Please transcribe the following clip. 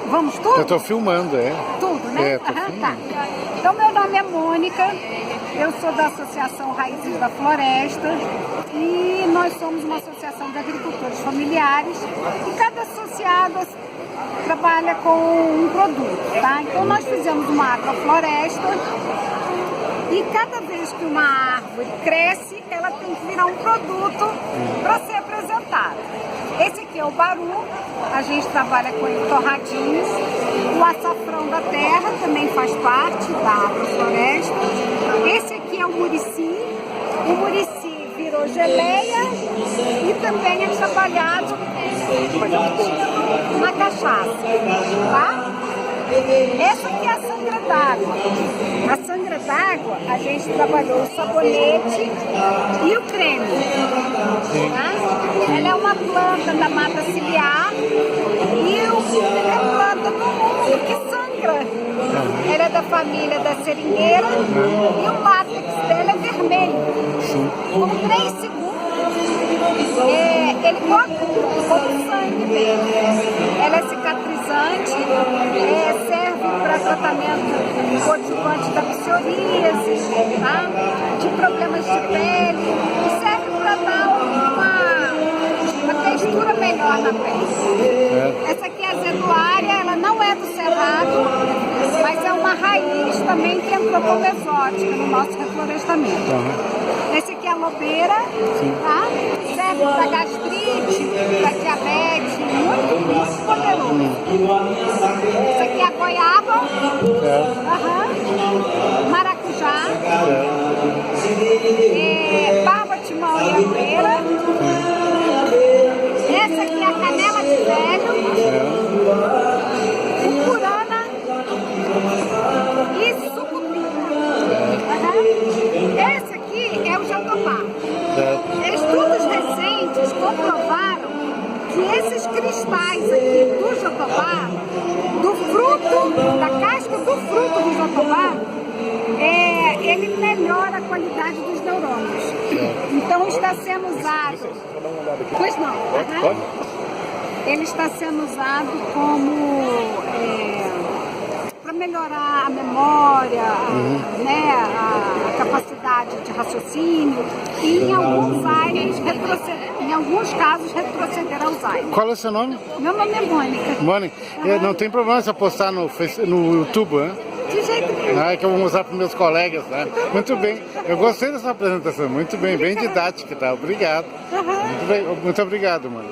Vamos tudo? Eu estou filmando, é. Tudo, né? Tô filmando. Tá. Então, meu nome é Mônica, eu sou da Associação Raízes da Floresta e nós somos uma associação de agricultores familiares e cada associado trabalha com um produto, tá? Então, nós fizemos uma agrofloresta e cada vez que uma árvore cresce, ela tem que virar um produto para ser apresentado. Esse aqui é o baru, a gente trabalha com ele torradinhos. O açafrão da terra também faz parte da agrofloresta. Esse aqui é o murici. O murici virou geleia e também é trabalhado na cachaça, tá? Essa aqui é a sangra d'água. A sangra d'água, a gente trabalhou o sabonete e o creme. Tá? Ela é uma planta da mata ciliar e é planta do mundo que sangra. Ela é da família da seringueira e o látex dela é vermelho. Com 3 segundos, ele coagula todo o sangue dele. Ela é cicatrizante, serve para tratamento coadjuvante da psoríase, tá? De problemas de pele, e serve para dar uma textura melhor na pele. Essa aqui é a azeduária, ela não é do cerrado, mas é uma raiz também que entrou como exótica no nosso reflorestamento. Esse aqui é a lobeira, tá? Serve para gastrite, para diabetes, muito poderoso. Esse aqui é a goiaba, maracujá, barba de mão e aroeira. Essa aqui é a canela de velho, ucurana e sucupira. Esse aqui é o jatobá. Estudos recentes comprovaram que esses cristais aqui do jatobá, do fruto, da casca do fruto do jatobá, ele melhora a qualidade dos neurônios. Então está sendo usado. Pois não. Ele está sendo usado como para melhorar a memória, né, a capacidade de raciocínio e em alguns casos retroceder Alzheimer. Qual é o seu nome? Meu nome é Mônica. Mônica, não tem problema se eu postar no YouTube, né? De jeito nenhum. É que eu vou mostrar para meus colegas, né? Muito bem, eu gostei dessa apresentação, muito bem, bem didática, tá? Obrigado. Muito obrigado, mano.